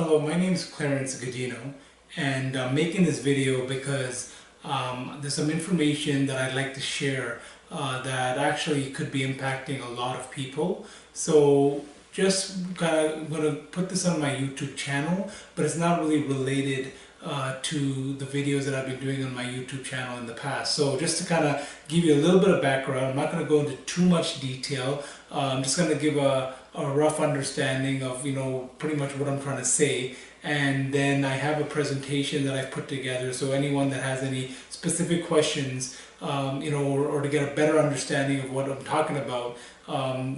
Hello, my name is Clarence Gagino, and I'm making this video because there's some information that I'd like to share that actually could be impacting a lot of people. So just going to put this on my YouTube channel, but it's not really related to the videos that I've been doing on my YouTube channel in the past. So just to kind of give you a little bit of background, I'm not going to go into too much detail. I'm just going to give a rough understanding of, pretty much what I'm trying to say. And then I have a presentation that I've put together. So anyone that has any specific questions, or to get a better understanding of what I'm talking about,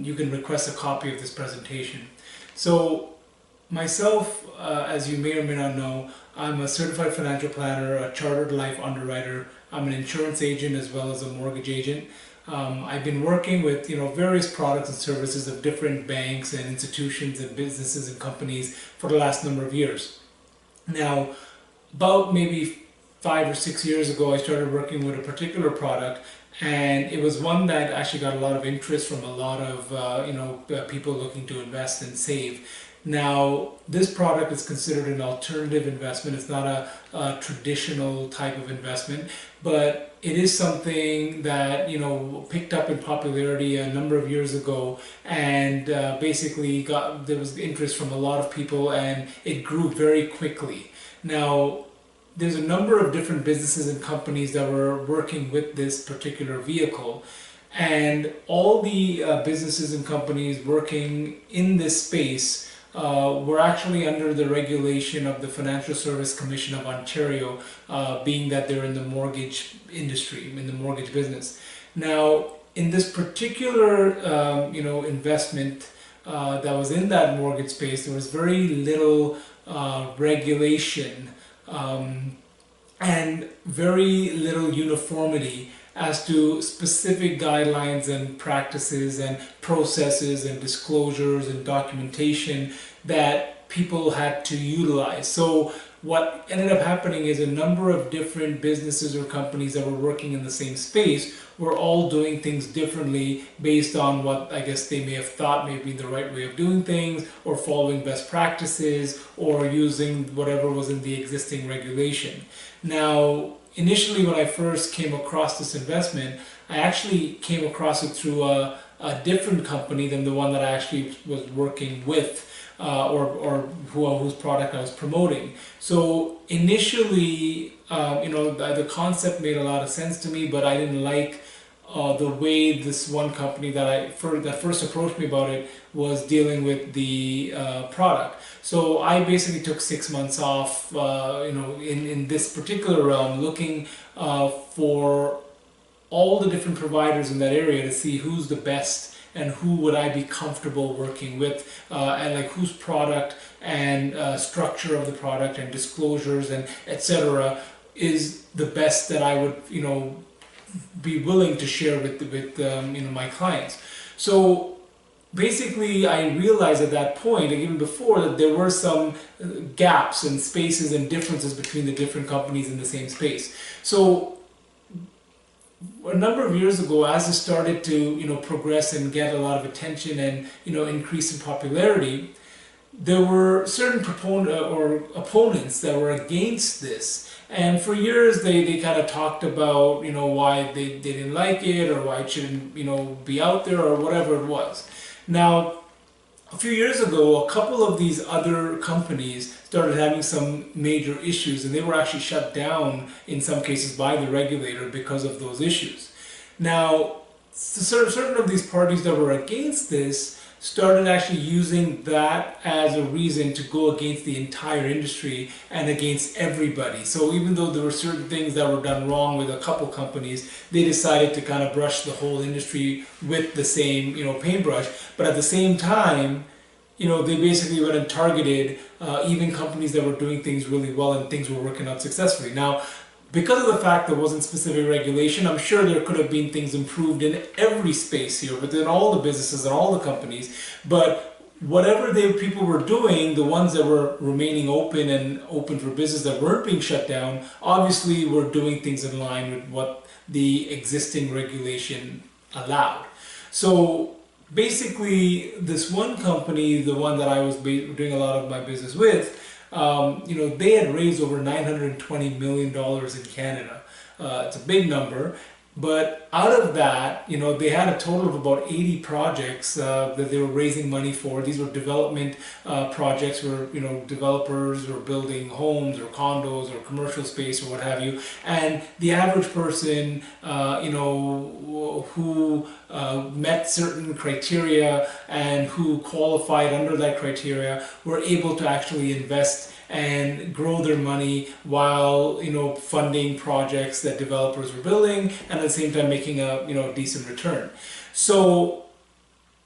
you can request a copy of this presentation. So myself, as you may or may not know, I'm a certified financial planner, a chartered life underwriter. I'm an insurance agent as well as a mortgage agent. I've been working with various products and services of different banks and institutions and businesses and companies for the last number of years. Now, about maybe 5 or 6 years ago, I started working with a particular product, and it was one that actually got a lot of interest from a lot of people looking to invest and save. Now, this product is considered an alternative investment. It's not a traditional type of investment, but it is something that picked up in popularity a number of years ago, and basically there was interest from a lot of people, and it grew very quickly. Now, there's a number of different businesses and companies that were working with this particular vehicle, and all the businesses and companies working in this space were actually under the regulation of the Financial Service Commission of Ontario, being that they're in the mortgage industry, in the mortgage business. Now, in this particular investment that was in that mortgage space, there was very little regulation and very little uniformity as to specific guidelines and practices and processes and disclosures and documentation that people had to utilize. So what ended up happening is a number of different businesses or companies that were working in the same space were all doing things differently based on what I guess they may have thought may be the right way of doing things, or following best practices, or using whatever was in the existing regulation. Now, initially when I first came across this investment, I actually came across it through a different company than the one that I actually was working with, or whose product I was promoting. So initially, the concept made a lot of sense to me, but I didn't like the way this one company that first approached me about it was dealing with the product. So I basically took 6 months off, in this particular realm, looking for all the different providers in that area to see who's the best and who would I be comfortable working with, and like whose product and structure of the product and disclosures and etc. is the best that I would be willing to share with my clients. So basically, I realized at that point, and even before, that there were some gaps and spaces and differences between the different companies in the same space. So a number of years ago, as it started to progress and get a lot of attention and increase in popularity, there were certain opponents that were against this. And for years they kind of talked about why they didn't like it, or why it shouldn't be out there, or whatever it was. Now, a few years ago, a couple of these other companies started having some major issues, and they were actually shut down in some cases by the regulator because of those issues. Now, certain of these parties that were against this started actually using that as a reason to go against the entire industry and against everybody. So even though there were certain things that were done wrong with a couple companies, they decided to kind of brush the whole industry with the same paintbrush. But at the same time, they basically went and targeted even companies that were doing things really well and things were working out successfully. Now, because of the fact there wasn't specific regulation, I'm sure there could have been things improved in every space here, within all the businesses and all the companies. But whatever people were doing, the ones that were remaining open and open for business that weren't being shut down, obviously were doing things in line with what the existing regulation allowed. So basically, this one company, the one that I was doing a lot of my business with, they had raised over $920 million in Canada. It's a big number. But out of that, they had a total of about 80 projects that they were raising money for. These were development projects where, developers were building homes or condos or commercial space or what have you. And the average person, who met certain criteria and who qualified under that criteria were able to actually invest and grow their money while funding projects that developers were building, and at the same time making a decent return. So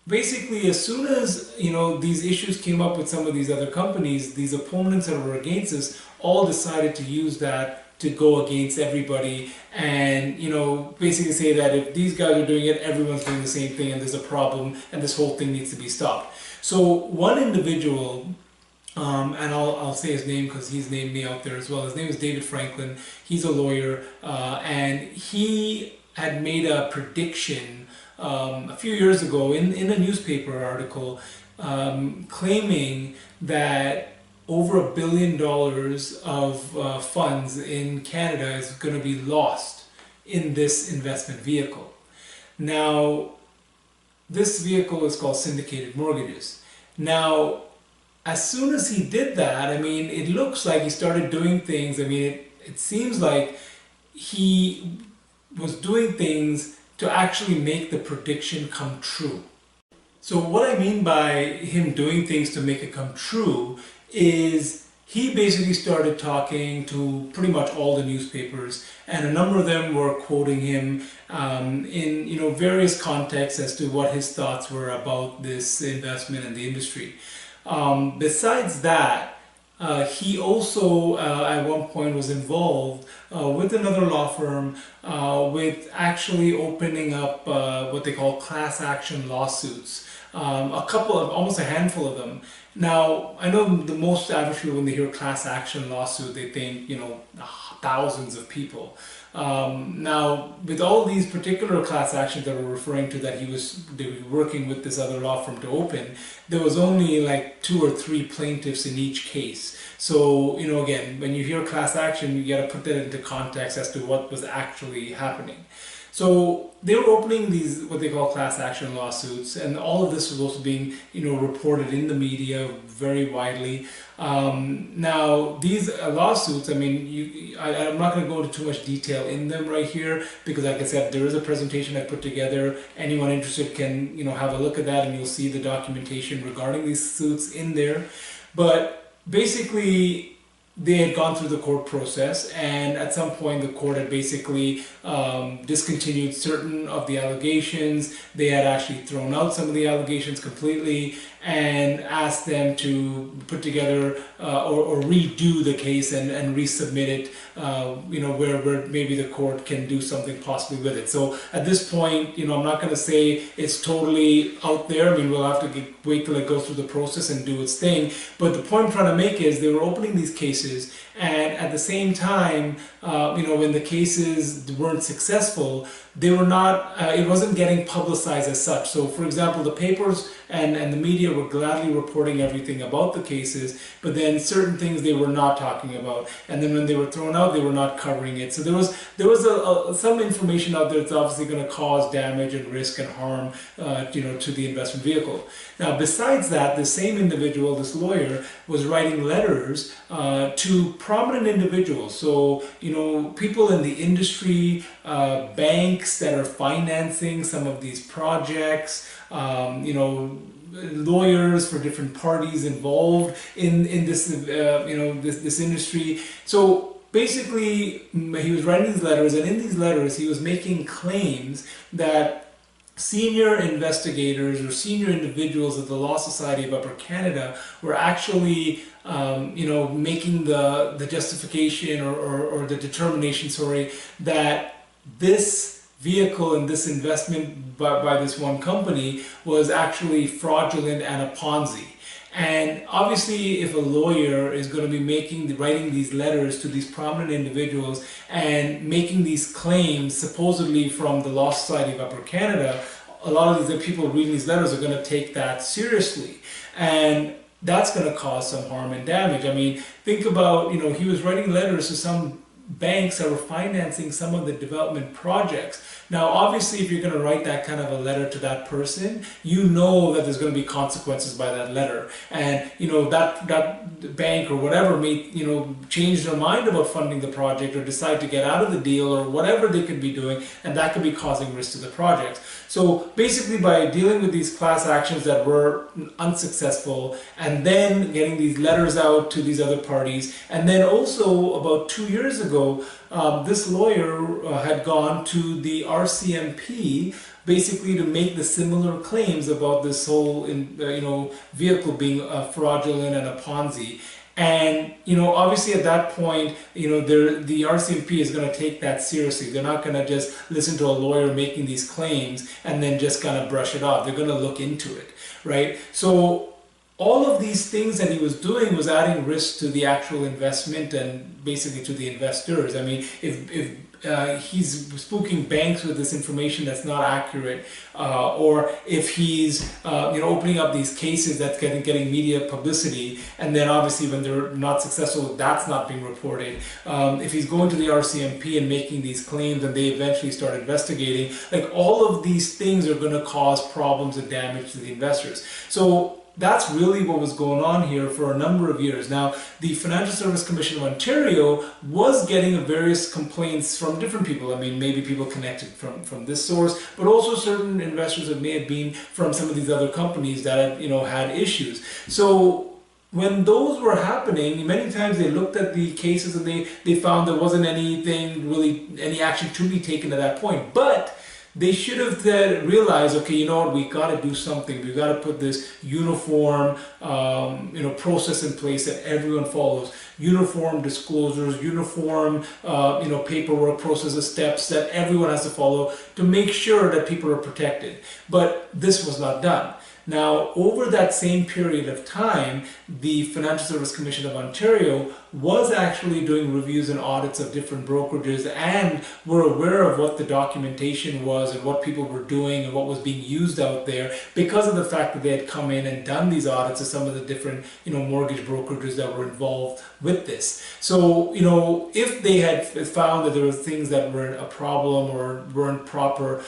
basically, as soon as these issues came up with some of these other companies, these opponents that were against us all decided to use that to go against everybody, and basically say that if these guys are doing it, everyone's doing the same thing, and there's a problem, and this whole thing needs to be stopped. So one individual, and I'll say his name because he's named me out there as well. His name is David Franklin. He's a lawyer, and he had made a prediction a few years ago in a newspaper article, claiming that over $1 billion of funds in Canada is going to be lost in this investment vehicle. Now, this vehicle is called syndicated mortgages. Now, as soon as he did that, it looks like he started doing things. It seems like he was doing things to actually make the prediction come true. So what I mean by him doing things to make it come true is he basically started talking to pretty much all the newspapers, and a number of them were quoting him in various contexts as to what his thoughts were about this investment in the industry. Besides that, he also at one point was involved with another law firm with actually opening up what they call class action lawsuits. Almost a handful of them. Now, I know the most average people, when they hear class action lawsuit, they think, thousands of people. Now, with all these particular class actions that we're referring to that they were working with this other law firm to open, there was only like 2 or 3 plaintiffs in each case. So, again, when you hear class action, you got to put that into context as to what was actually happening. So they were opening these, what they call class action lawsuits, and all of this was also being, reported in the media very widely. Now, these lawsuits, I'm not going to go into too much detail in them right here, because like I said, there is a presentation I put together. Anyone interested can, have a look at that, and you'll see the documentation regarding these suits in there. But basically, they had gone through the court process, and at some point the court had basically discontinued certain of the allegations. They had actually thrown out some of the allegations completely and asked them to put together or redo the case and resubmit it, where maybe the court can do something possibly with it. So at this point, I'm not going to say it's totally out there. We'll have to wait till it goes through the process and do its thing. But the point I'm trying to make is they were opening these cases, and at the same time, when the cases weren't successful, they were not, it wasn't getting publicized as such. So for example, the papers and the media were gladly reporting everything about the cases, but then certain things they were not talking about. And then when they were thrown out, they were not covering it. So there was some information out there that's obviously going to cause damage and risk and harm, to the investment vehicle. Now, besides that, the same individual, this lawyer, was writing letters to prominent individuals. So, people in the industry, banks that are financing some of these projects, lawyers for different parties involved in this, this industry. So basically, he was writing these letters, and in these letters, he was making claims that senior investigators or senior individuals of the Law Society of Upper Canada were actually, making the justification or the determination, that this vehicle and this investment by this one company was actually fraudulent and a Ponzi. And obviously, if a lawyer is going to be writing these letters to these prominent individuals and making these claims supposedly from the Law Society of Upper Canada, a lot of the people reading these letters are going to take that seriously. And that's going to cause some harm and damage. I mean, think about, he was writing letters to some banks that were financing some of the development projects. Now, obviously, if you're going to write that kind of a letter to that person, you know that there's going to be consequences by that letter. And, that bank or whatever may, change their mind about funding the project or decide to get out of the deal or whatever they could be doing, and that could be causing risk to the project. So basically, by dealing with these class actions that were unsuccessful and then getting these letters out to these other parties, and then also about 2 years ago, this lawyer had gone to the RCMP basically to make the similar claims about this whole vehicle being fraudulent and a Ponzi. And obviously at that point, the RCMP is going to take that seriously. They're not going to just listen to a lawyer making these claims and then just kind of brush it off. They're going to look into it, right? So all of these things that he was doing was adding risk to the actual investment and basically to the investors. I mean, if he's spooking banks with this information that's not accurate, or if he's opening up these cases that's getting media publicity, and then obviously when they're not successful, that's not being reported. If he's going to the RCMP and making these claims, and they eventually start investigating, like all of these things are going to cause problems and damage to the investors. So that's really what was going on here for a number of years. Now, the Financial Services Commission of Ontario was getting various complaints from different people. I mean, maybe people connected from this source, but also certain investors that may have been from some of these other companies that had issues. So when those were happening, many times they looked at the cases and they found there wasn't any action to be taken at that point. But they should have realized, okay, you know what, we got to do something. We got to put this uniform, process in place that everyone follows. Uniform disclosures, uniform, paperwork, processes, steps that everyone has to follow to make sure that people are protected. But this was not done. Now, over that same period of time, the Financial Services Commission of Ontario was actually doing reviews and audits of different brokerages and were aware of what the documentation was and what people were doing and what was being used out there because of the fact that they had come in and done these audits of some of the different, mortgage brokerages that were involved with this. So, if they had found that there were things that were a problem or weren't proper,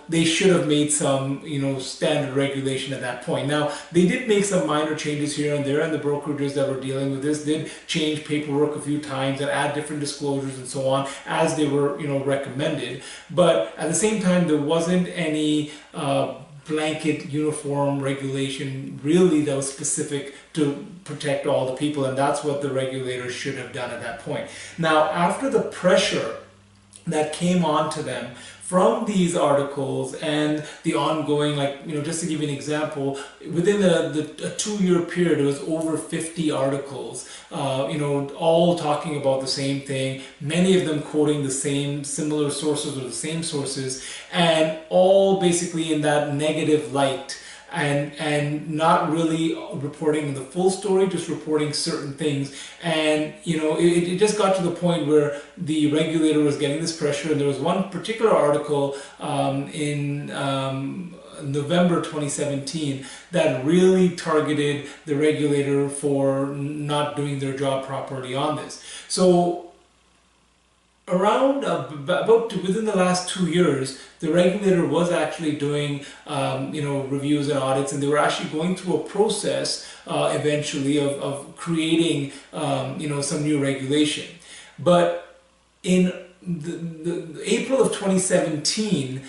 they should have made some, standard regulation at that point. Now, they did make some minor changes here and there, and the brokerages that were dealing with this did change paperwork a few times and add different disclosures and so on as they were, recommended. But at the same time, there wasn't any blanket uniform regulation really that was specific to protect all the people, and that's what the regulators should have done at that point. Now, after the pressure that came onto them from these articles and the ongoing, just to give you an example, within a 2-year period, there was over 50 articles, all talking about the same thing, many of them quoting the same similar sources or the same sources, and all basically in that negative light. And not really reporting the full story, just reporting certain things. And, it just got to the point where the regulator was getting this pressure. And there was one particular article in November 2017 that really targeted the regulator for not doing their job properly on this. So around within the last 2 years, the regulator was actually doing reviews and audits, and they were actually going through a process eventually of creating some new regulation. But in the April of 2017,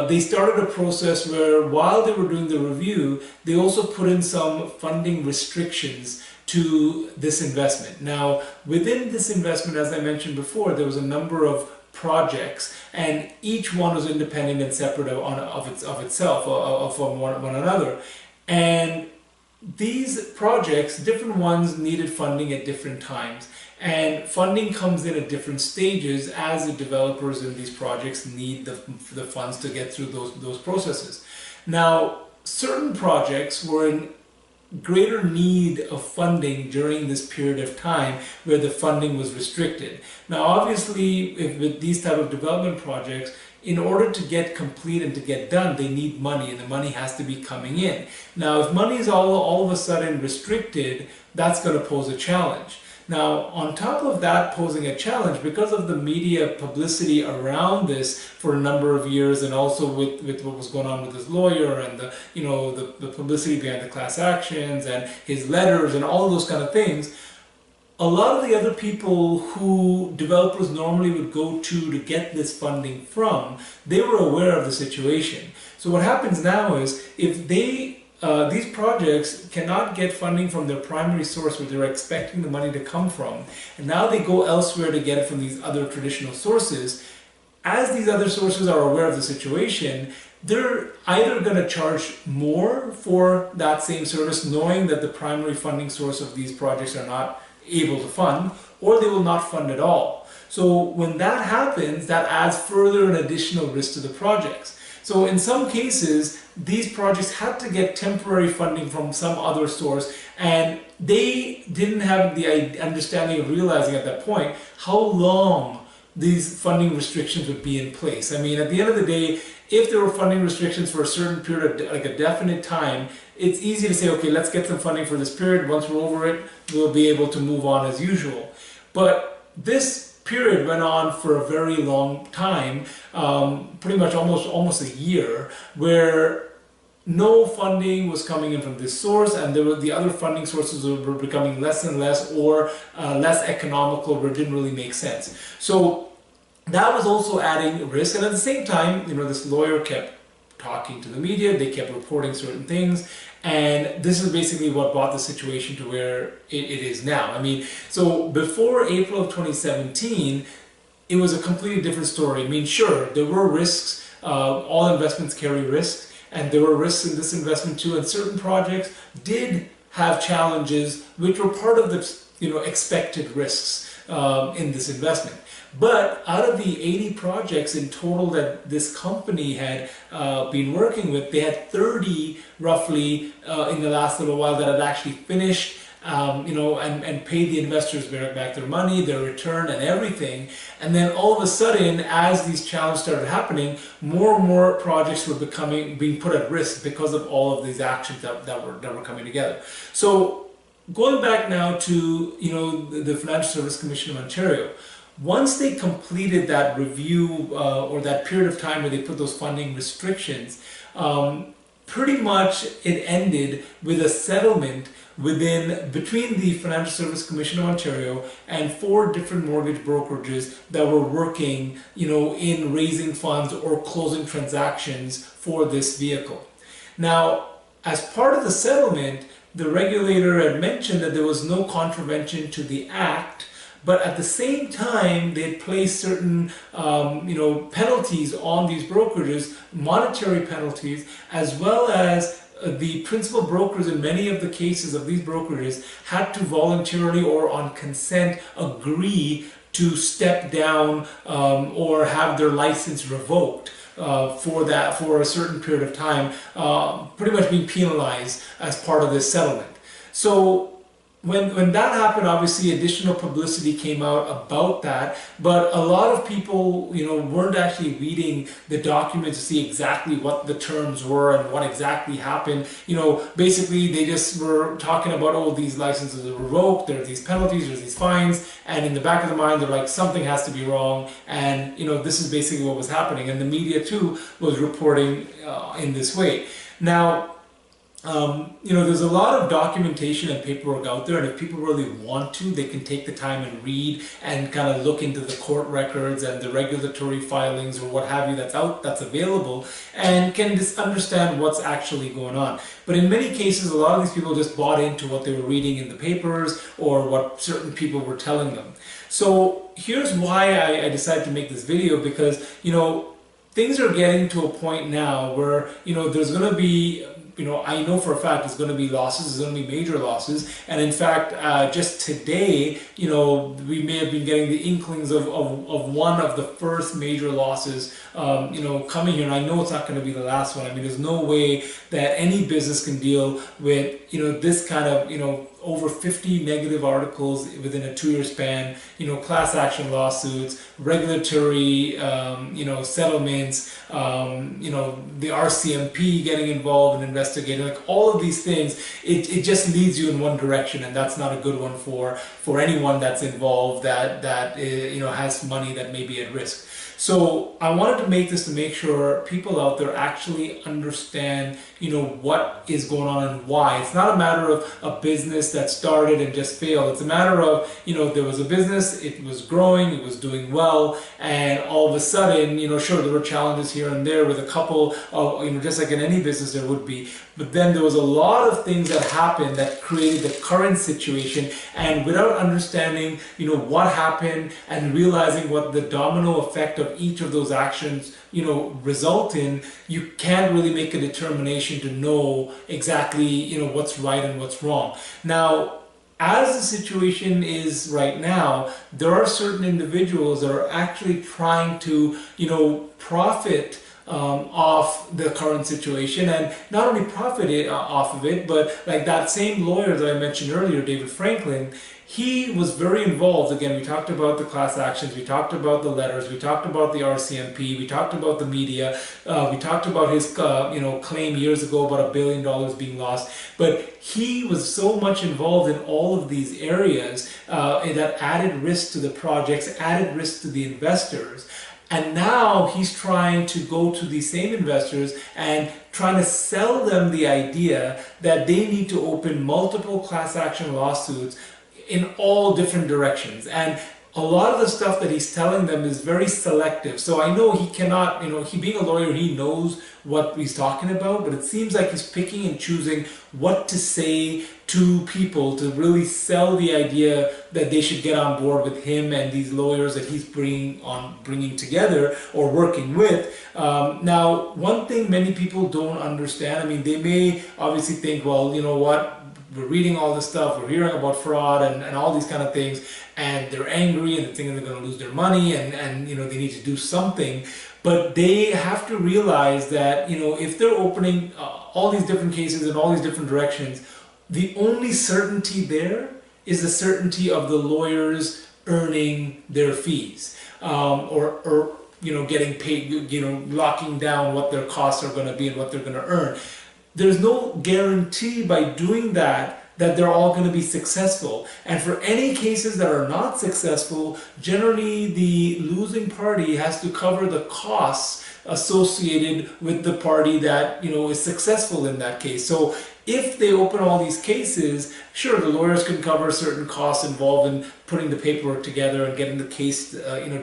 they started a process where while they were doing the review, they also put in some funding restrictions to this investment. Now, within this investment, as I mentioned before, there was a number of projects, and each one was independent and separate from one another. And these projects, different ones needed funding at different times. And funding comes in at different stages as the developers in these projects need the funds to get through those processes. Now, certain projects were in greater need of funding during this period of time where the funding was restricted. Now, obviously, with these type of development projects, in order to get complete and to get done, they need money, and the money has to be coming in. Now, if money is all of a sudden restricted, that's going to pose a challenge. Now, on top of that posing a challenge, because of the media publicity around this for a number of years, and also with what was going on with his lawyer and the publicity behind the class actions and his letters and all those kind of things, a lot of the other people who developers normally would go to get this funding from, they were aware of the situation. So what happens now is, if these projects cannot get funding from their primary source where they're expecting the money to come from, and now they go elsewhere to get it from these other traditional sources, as these other sources are aware of the situation, they're either going to charge more for that same service, knowing that the primary funding source of these projects are not able to fund, or they will not fund at all. So when that happens, that adds further and additional risk to the projects. So in some cases, these projects had to get temporary funding from some other source, and they didn't have the understanding of realizing at that point how long these funding restrictions would be in place. I mean, at the end of the day, if there were funding restrictions for a certain period of, like a definite time, it's easy to say, okay, let's get some funding for this period. Once we're over it, we'll be able to move on as usual. But this period went on for a very long time, pretty much almost a year, where no funding was coming in from this source, and the other funding sources were becoming less and less, or less economical, or it didn't really make sense. So that was also adding risk, and at the same time, this lawyer kept talking to the media, they kept reporting certain things, and this is basically what brought the situation to where it is now. I mean, so before April of 2017, it was a completely different story. I mean, sure, there were risks, all investments carry risks, and there were risks in this investment too, and certain projects did have challenges which were part of the expected risks in this investment. But out of the 80 projects in total that this company had been working with, they had 30 roughly in the last little while that had actually finished, and paid the investors back their money, their return, and everything. And then all of a sudden, as these challenges started happening, more and more projects were being put at risk because of all of these actions that were coming together. So going back now to the Financial Services Commission of Ontario. Once they completed that review or that period of time where they put those funding restrictions, pretty much it ended with a settlement between the Financial Services Commission of Ontario and 4 different mortgage brokerages that were working, in raising funds or closing transactions for this vehicle. Now, as part of the settlement, the regulator had mentioned that there was no contravention to the Act, but at the same time, they had placed certain, penalties on these brokerages, monetary penalties, as well as the principal brokers in many of the cases of these brokerages had to voluntarily or on consent agree to step down or have their license revoked for a certain period of time, pretty much being penalized as part of this settlement. So when that happened, obviously additional publicity came out about that, but a lot of people, weren't actually reading the documents to see exactly what the terms were and what exactly happened. Basically they just were talking about, oh, these licenses are revoked, there are these penalties, there's these fines, and in the back of their mind they're like, something has to be wrong, and this is basically what was happening, and the media too was reporting in this way. Now, there's a lot of documentation and paperwork out there, and if people really want to, they can take the time and read and kind of look into the court records and the regulatory filings or what have you that's available, and can just understand what's actually going on. But in many cases, a lot of these people just bought into what they were reading in the papers or what certain people were telling them. So here's why I decided to make this video, because things are getting to a point now where there's going to be I know for a fact there's going to be losses, there's going to be major losses. And in fact, just today, we may have been getting the inklings of one of the first major losses, coming here. And I know it's not going to be the last one. I mean, there's no way that any business can deal with, this kind of, over 50 negative articles within a 2-year span, class action lawsuits, regulatory, settlements, the RCMP getting involved and investigating, like all of these things, it just leads you in one direction, and that's not a good one for anyone that's involved that has money that may be at risk. So I wanted to make this to make sure people out there actually understand, what is going on and why. It's not a matter of a business that started and just failed. It's a matter of, there was a business, it was growing, it was doing well, and all of a sudden, sure, there were challenges here and there with a couple of, just like in any business there would be. But then there was a lot of things that happened that created the current situation, and without understanding, what happened and realizing what the domino effect of each of those actions, result in, you can't really make a determination to know exactly, what's right and what's wrong. Now, as the situation is right now, there are certain individuals that are actually trying to, profit off the current situation, and not only profit off of it, but like that same lawyer that I mentioned earlier, David Franklin, he was very involved. Again, we talked about the class actions, we talked about the letters, we talked about the RCMP, we talked about the media, we talked about his claim years ago about $1 billion being lost. But he was so much involved in all of these areas that added risk to the projects, added risk to the investors. And now he's trying to go to these same investors and trying to sell them the idea that they need to open multiple class action lawsuits in all different directions. And a lot of the stuff that he's telling them is very selective. So I know he cannot, he being a lawyer, he knows what he's talking about, but it seems like he's picking and choosing what to say to people to really sell the idea that they should get on board with him and these lawyers that he's bringing together or working with. Now, one thing many people don't understand, I mean, they may obviously think, well, you know what, we're reading all this stuff, we're hearing about fraud and all these kind of things, and they're angry and they're thinking they're going to lose their money and they need to do something. But they have to realize that, if they're opening all these different cases in all these different directions, the only certainty there is the certainty of the lawyers earning their fees, or getting paid, locking down what their costs are going to be and what they're going to earn. There's no guarantee by doing that they're all going to be successful. And for any cases that are not successful, generally the losing party has to cover the costs associated with the party that is successful in that case. So if they open all these cases, sure, the lawyers can cover certain costs involved in putting the paperwork together and getting the case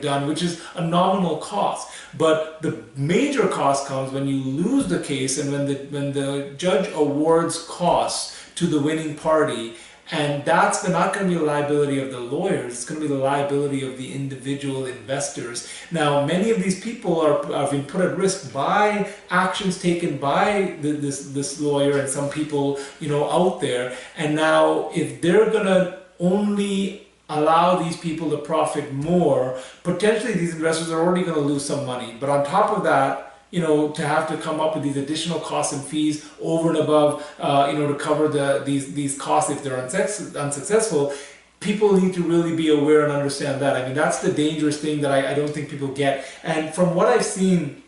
done, which is a nominal cost. But the major cost comes when you lose the case and when the judge awards costs to the winning party. And that's not going to be the liability of the lawyers, it's going to be the liability of the individual investors. Now, many of these people have been put at risk by actions taken by this lawyer and some people, out there. And now, if they're going to only allow these people to profit more, potentially these investors are already going to lose some money. But on top of that, to have to come up with these additional costs and fees over and above, to cover these costs if they're unsuccessful, people need to really be aware and understand that. I mean, that's the dangerous thing that I don't think people get. And from what I've seen,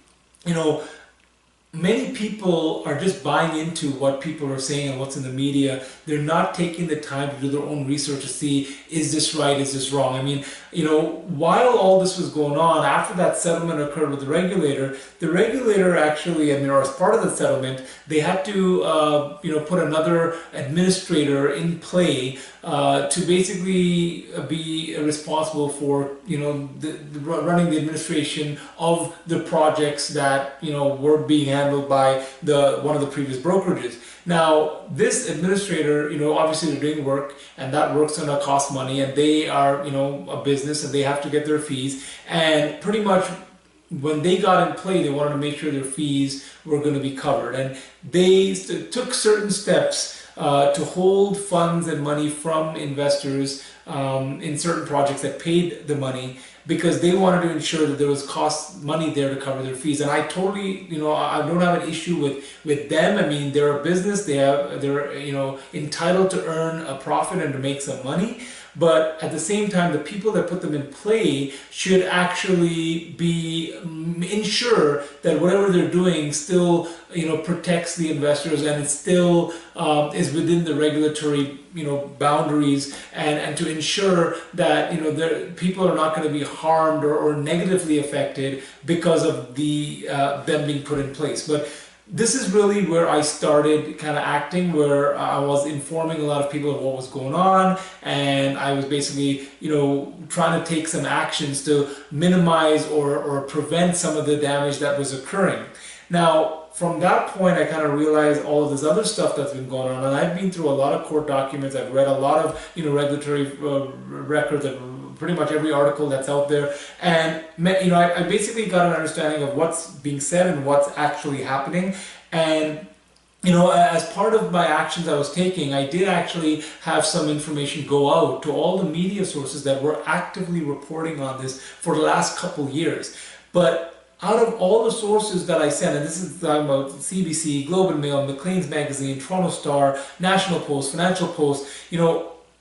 many people are just buying into what people are saying and what's in the media. They're not taking the time to do their own research to see, is this right, is this wrong? I mean, while all this was going on, after that settlement occurred with the regulator actually, or as part of the settlement, they had to, put another administrator in play to basically be responsible for, running the administration of the projects that, were being handled by one of the previous brokerages. Now, this administrator, obviously they're doing work, and that work's going to cost money, and they are, a business, and they have to get their fees, and pretty much when they got in play, they wanted to make sure their fees were going to be covered. And they took certain steps to hold funds and money from investors in certain projects that paid the money, because they wanted to ensure that there was money there to cover their fees. And I totally, I don't have an issue with them. I mean, they're a business. They're entitled to earn a profit and to make some money. But at the same time, the people that put them in play should actually ensure that whatever they're doing still, protects the investors, and it still is within the regulatory, boundaries, and to ensure that, people are not going to be harmed or negatively affected because of them being put in place. But this is really where I started kind of acting, where I was informing a lot of people of what was going on, and I was basically, trying to take some actions to minimize or prevent some of the damage that was occurring. Now, from that point, I kind of realized all of this other stuff that's been going on, and I've been through a lot of court documents. I've read a lot of, regulatory records, and pretty much every article that's out there, and I basically got an understanding of what's being said and what's actually happening. And as part of my actions I was taking, I did actually have some information go out to all the media sources that were actively reporting on this for the last couple years. But out of all the sources that I sent, and this is talking about CBC, Globe and Mail, Maclean's Magazine, Toronto Star, National Post, Financial Post,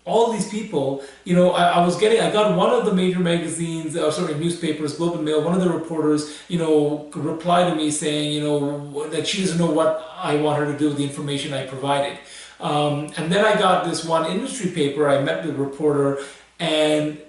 all these people, I got one of the major magazines, newspapers, Globe and Mail, one of the reporters, reply to me saying, that she doesn't know what I want her to do with the information I provided. And then I got this one industry paper. I met the reporter, and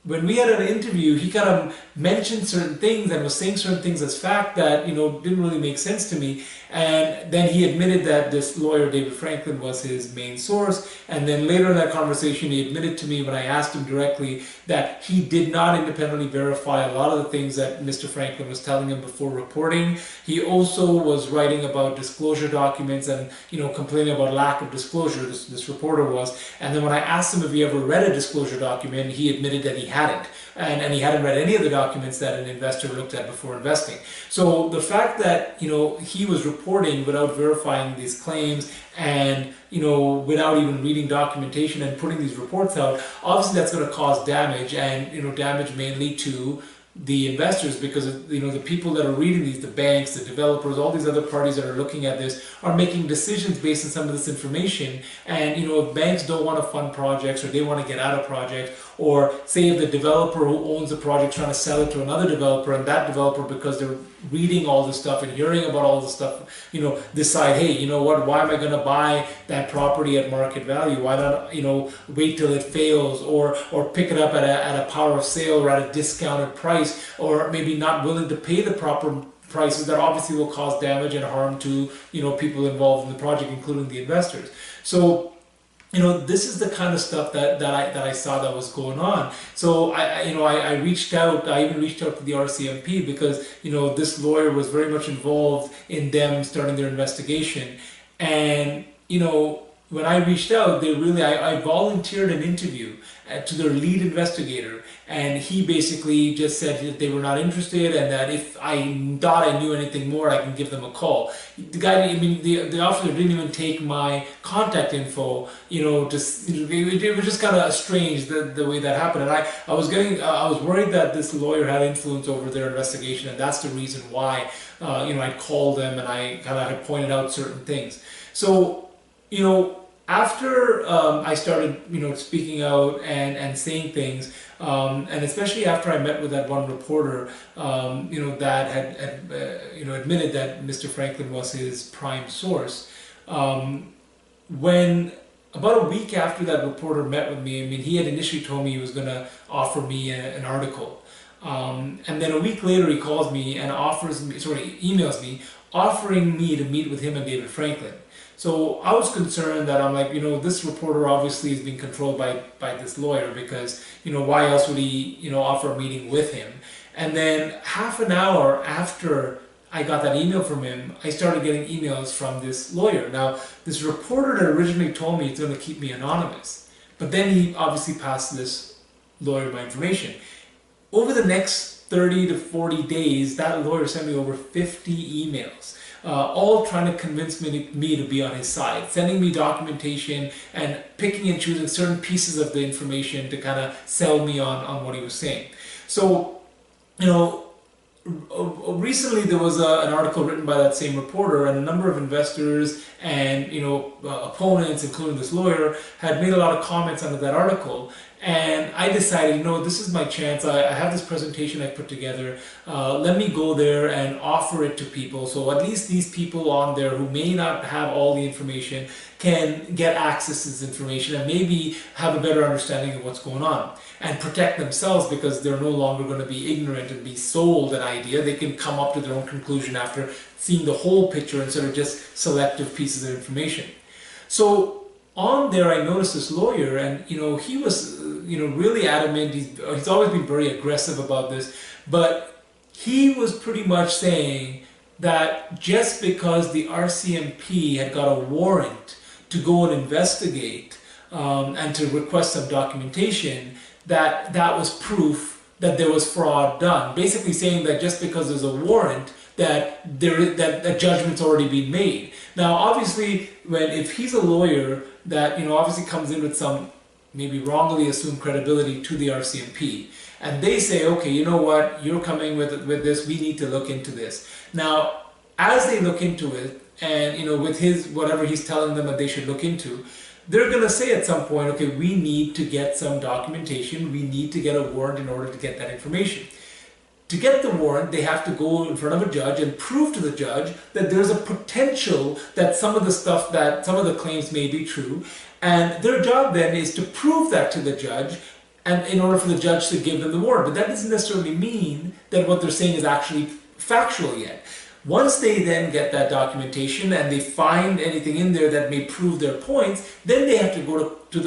when we had an interview, he kind of mentioned certain things and was saying certain things as fact that, didn't really make sense to me. And then he admitted that this lawyer, David Franklin, was his main source. And then later in that conversation, he admitted to me when I asked him directly that he did not independently verify a lot of the things that Mr. Franklin was telling him before reporting. He also was writing about disclosure documents and, complaining about lack of disclosure, this reporter was. And then when I asked him if he ever read a disclosure document, he admitted that he hadn't. And he hadn't read any of the documents that an investor looked at before investing. So the fact that, he was reporting without verifying these claims and, without even reading documentation and putting these reports out, obviously that's going to cause damage, and, damage mainly to the investors, because the people that are reading these, the banks, the developers, all these other parties that are looking at this are making decisions based on some of this information. And if banks don't want to fund projects, or they want to get out of projects, or say if the developer who owns the project trying to sell it to another developer, and that developer, because they're reading all this stuff and hearing about all this stuff, decide, hey, why am I going to buy that property at market value? Why not, wait till it fails, or pick it up at a power of sale or at a discounted price, or maybe not willing to pay the proper prices that obviously will cause damage and harm to, people involved in the project, including the investors. So, this is the kind of stuff that I saw that was going on. So I reached out. I even reached out to the RCMP because this lawyer was very much involved in them starting their investigation. And when I reached out, I volunteered an interview to their lead investigator, and he basically just said that they were not interested, and that if I thought I knew anything more, I can give them a call. The guy, the officer didn't even take my contact info. It was just kind of strange the way that happened, and I was worried that this lawyer had influence over their investigation, and that's the reason why I called them and I kind of had pointed out certain things. So after I started, speaking out and saying things, and especially after I met with that one reporter, that had admitted that Mr. Franklin was his prime source, when about a week after that reporter met with me, he had initially told me he was going to offer me an article. And then a week later he calls me and emails me, offering me to meet with him and David Franklin. So I was concerned that I'm like, this reporter obviously is being controlled by this lawyer, because, why else would he, offer a meeting with him? And then half an hour after I got that email from him, I started getting emails from this lawyer. Now, this reporter that originally told me he's going to keep me anonymous, but then he obviously passed this lawyer my information. Over the next 30 to 40 days, that lawyer sent me over 50 emails. All trying to convince me to be on his side, sending me documentation and picking and choosing certain pieces of the information to kind of sell me on what he was saying. So, recently there was an article written by that same reporter, and a number of investors and opponents, including this lawyer, had made a lot of comments under that article. And I decided, this is my chance. I have this presentation I put together. Let me go there and offer it to people. So at least these people on there who may not have all the information can get access to this information and maybe have a better understanding of what's going on and protect themselves, because they're no longer going to be ignorant and be sold an idea. They can come up to their own conclusion after seeing the whole picture instead of just selective pieces of information. So on there, I noticed this lawyer, and he was really adamant. He's always been very aggressive about this, but he was pretty much saying that just because the RCMP had got a warrant to go and investigate and to request some documentation, that was proof that there was fraud done. Basically saying that just because there's a warrant, that a judgment's already been made. Now, obviously, if he's a lawyer that obviously comes in with some maybe wrongly assumed credibility to the RCMP, and they say, okay, you know what, you're coming with this, we need to look into this. Now, as they look into it, and with his whatever he's telling them that they should look into, they're going to say at some point, okay, we need to get some documentation, we need to get a warrant in order to get that information. To get the warrant, they have to go in front of a judge and prove to the judge that there's a potential that some of the claims may be true. And their job then is to prove that to the judge, and in order for the judge to give them the warrant. But that doesn't necessarily mean that what they're saying is actually factual yet. Once they then get that documentation and they find anything in there that may prove their points, then they have to go through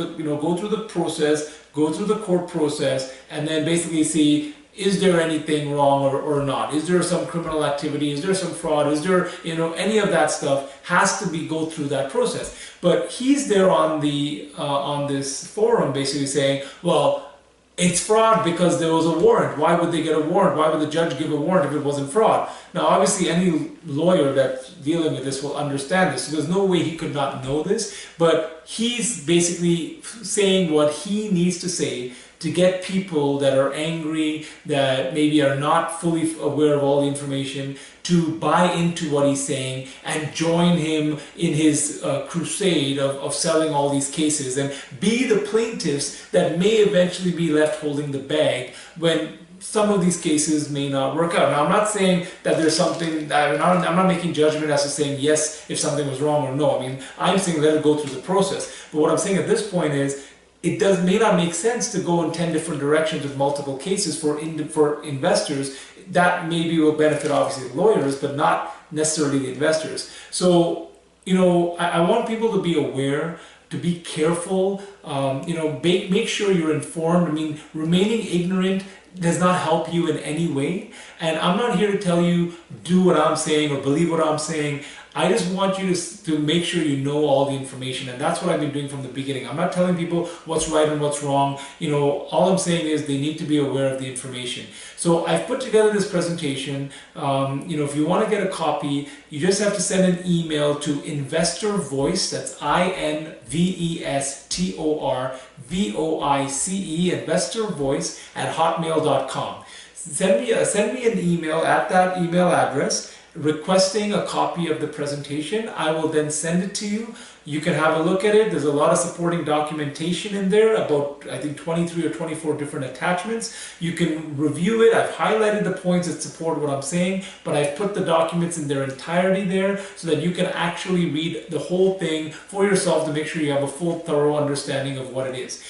the process, go through the court process, and then basically see, is there anything wrong or not? Is there some criminal activity? Is there some fraud? Is there, any of that stuff has to go through that process. But he's there on this forum basically saying, well, it's fraud because there was a warrant. Why would they get a warrant? Why would the judge give a warrant if it wasn't fraud? Now, obviously, any lawyer that's dealing with this will understand this. So there's no way he could not know this. But he's basically saying what he needs to say to get people that are angry, that maybe are not fully aware of all the information, to buy into what he's saying and join him in his crusade of selling all these cases and be the plaintiffs that may eventually be left holding the bag when some of these cases may not work out. Now, I'm not saying that there's something, I'm not making judgment as to saying yes if something was wrong or no. I mean, I'm saying let it go through the process. But what I'm saying at this point is, it may not make sense to go in 10 different directions with multiple cases for investors. That maybe will benefit obviously the lawyers, but not necessarily the investors. So, I want people to be aware, to be careful, make sure you're informed. I mean, remaining ignorant does not help you in any way. And I'm not here to tell you do what I'm saying or believe what I'm saying. I just want you to make sure you know all the information, and that's what I've been doing from the beginning. I'm not telling people what's right and what's wrong. All I'm saying is they need to be aware of the information. So I've put together this presentation. If you want to get a copy, you just have to send an email to Investor Voice. That's INVESTORVOICE, Investor Voice @hotmail.com. Send me an email at that email address requesting a copy of the presentation. I will then send it to you. You can have a look at it. There's a lot of supporting documentation in there, about I think 23 or 24 different attachments. You can review it. I've highlighted the points that support what I'm saying, but I've put the documents in their entirety there so that you can actually read the whole thing for yourself to make sure you have a full, thorough understanding of what it is.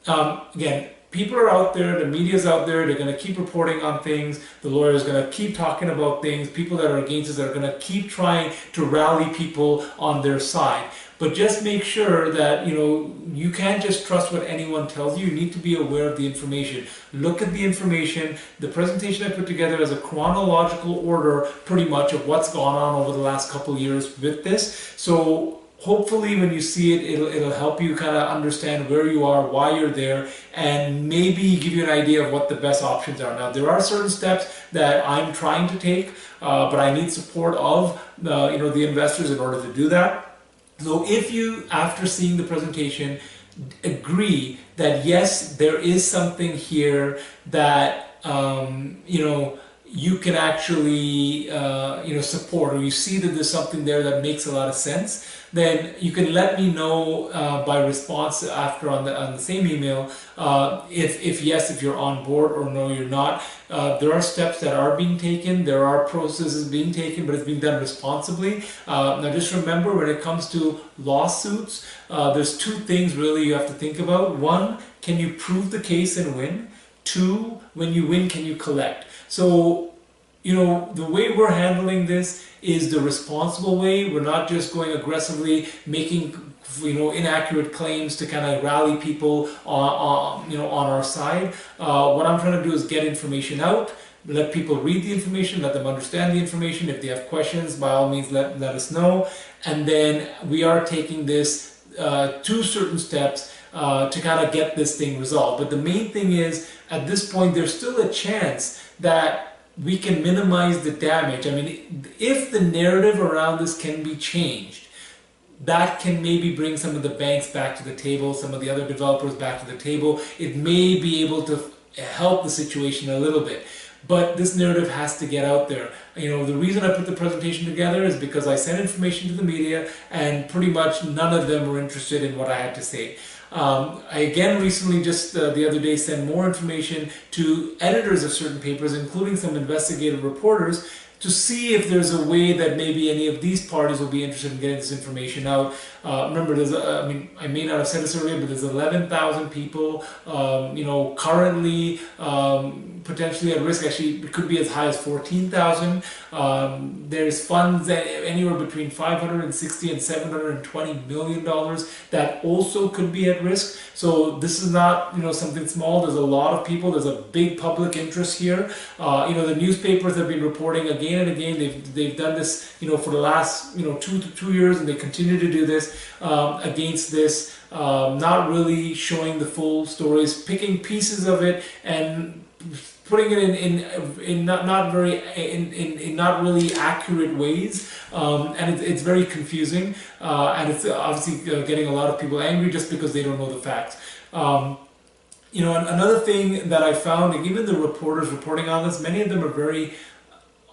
Again, people are out there, the media's out there, they're going to keep reporting on things, the lawyer's going to keep talking about things, people that are against us are going to keep trying to rally people on their side. But just make sure that, you can't just trust what anyone tells you. You need to be aware of the information. Look at the information. The presentation I put together is a chronological order, pretty much, of what's gone on over the last couple of years with this. So hopefully when you see it, it'll help you kind of understand where you are, why you're there, and maybe give you an idea of what the best options are. Now, there are certain steps that I'm trying to take, but I need support of the investors in order to do that. So if you, after seeing the presentation, agree that yes, there is something here that you can actually support, or you see that there's something there that makes a lot of sense, then you can let me know by response after on the same email if yes, if you're on board, or no, you're not. There are steps that are being taken, there are processes being taken, but it's being done responsibly. Now just remember, when it comes to lawsuits, there's two things really you have to think about. One, can you prove the case and win? Two, when you win, can you collect? So, the way we're handling this is the responsible way. We're not just going aggressively making, inaccurate claims to kind of rally people on our side. What I'm trying to do is get information out, let people read the information, let them understand the information. If they have questions, by all means, let us know. And then we are taking this to certain steps to kind of get this thing resolved. But the main thing is, at this point, there's still a chance that we can minimize the damage. I mean, if the narrative around this can be changed, that can maybe bring some of the banks back to the table, some of the other developers back to the table. It may be able to help the situation a little bit. But this narrative has to get out there. The reason I put the presentation together is because I sent information to the media, and pretty much none of them were interested in what I had to say. I again recently, just the other day, sent more information to editors of certain papers, including some investigative reporters, to see if there's a way that maybe any of these parties will be interested in getting this information out. Remember, I may not have said this earlier, but there's 11,000 people, currently potentially at risk. Actually, it could be as high as 14,000. There's funds that anywhere between $560 and $720 million that also could be at risk. So this is not something small. There's a lot of people. There's a big public interest here. The newspapers have been reporting again and again. They've done this for the last 2 years, and they continue to do this against this. Not really showing the full stories, picking pieces of it and putting it in not really accurate ways, and it's very confusing, and it's obviously getting a lot of people angry just because they don't know the facts. Another thing that I found, and even the reporters reporting on this, many of them are very,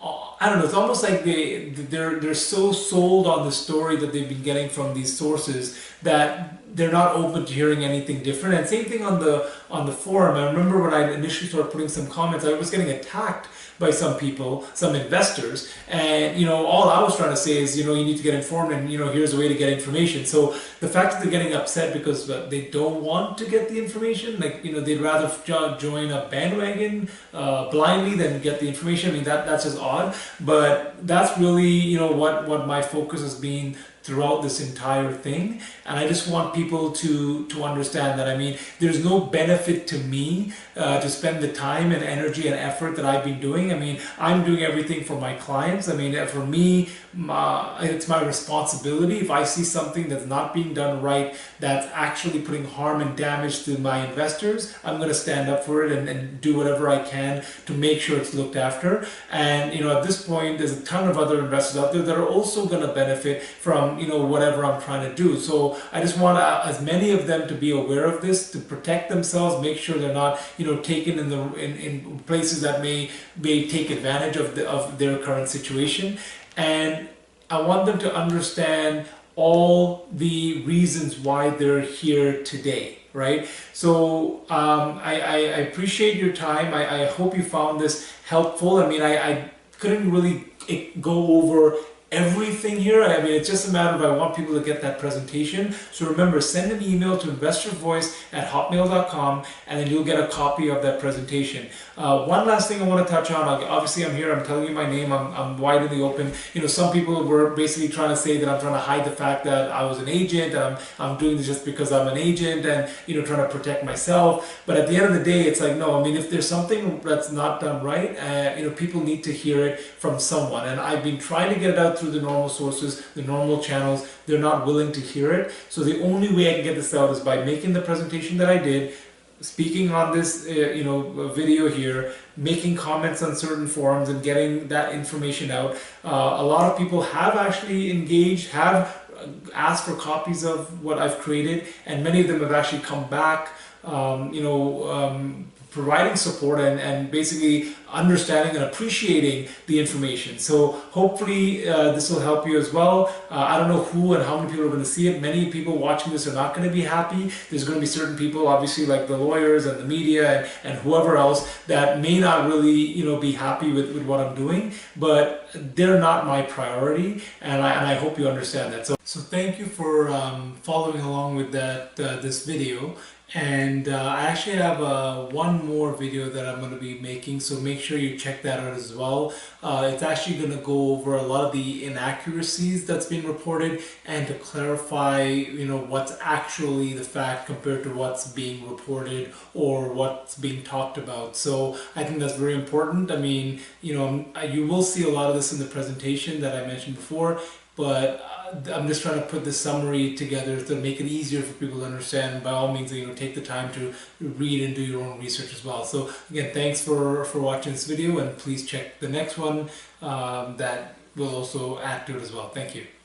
I don't know, it's almost like they're so sold on the story that they've been getting from these sources that they're not open to hearing anything different. And same thing on the forum. I remember when I initially started putting some comments, I was getting attacked by some people, some investors, and all I was trying to say is you need to get informed, and here's a way to get information. So the fact that they're getting upset because they don't want to get the information, like they'd rather join a bandwagon blindly than get the information. I mean that's just odd, but that's really what my focus has been throughout this entire thing. And I just want people to understand that, I mean, there's no benefit to me to spend the time and energy and effort that I've been doing. I mean, I'm doing everything for my clients. I mean, for me, it's my responsibility. If I see something that's not being done right, that's actually putting harm and damage to my investors, I'm going to stand up for it and do whatever I can to make sure it's looked after. And at this point, there's a ton of other investors out there that are also going to benefit from whatever I'm trying to do. So I just want as many of them to be aware of this, to protect themselves, make sure they're not taken in places that may take advantage of their current situation. And I want them to understand all the reasons why they're here today, right? So I appreciate your time. I hope you found this helpful. I mean, I couldn't really go over everything here. I mean, it's just a matter of I want people to get that presentation. So remember, send an email to investorvoice@hotmail.com, and then you'll get a copy of that presentation. One last thing I want to touch on. Obviously, I'm here. I'm telling you my name. I'm wide in the open. Some people were basically trying to say that I'm trying to hide the fact that I was an agent. I'm doing this just because I'm an agent, and trying to protect myself. But at the end of the day, it's like, no. I mean, if there's something that's not done right, people need to hear it from someone. And I've been trying to get it out through the normal sources, the normal channels, they're not willing to hear it. So the only way I can get this out is by making the presentation that I did, speaking on this video here, making comments on certain forums and getting that information out. A lot of people have actually engaged, have asked for copies of what I've created, and many of them have actually come back providing support and basically understanding and appreciating the information. So hopefully this will help you as well. I don't know who and how many people are going to see it. Many people watching this are not going to be happy. There's going to be certain people, obviously, like the lawyers and the media and whoever else, that may not really be happy with what I'm doing, but they're not my priority, and I hope you understand that. So thank you for following along with this video. And I actually have one more video that I'm going to be making, so make sure you check that out as well. It's actually going to go over a lot of the inaccuracies that's been reported and to clarify, what's actually the fact compared to what's being reported or what's being talked about. So I think that's very important. I mean, you will see a lot of this in the presentation that I mentioned before, but I'm just trying to put this summary together to make it easier for people to understand. By all means, take the time to read and do your own research as well. So again, thanks for watching this video, and please check the next one that will also add to it as well. Thank you.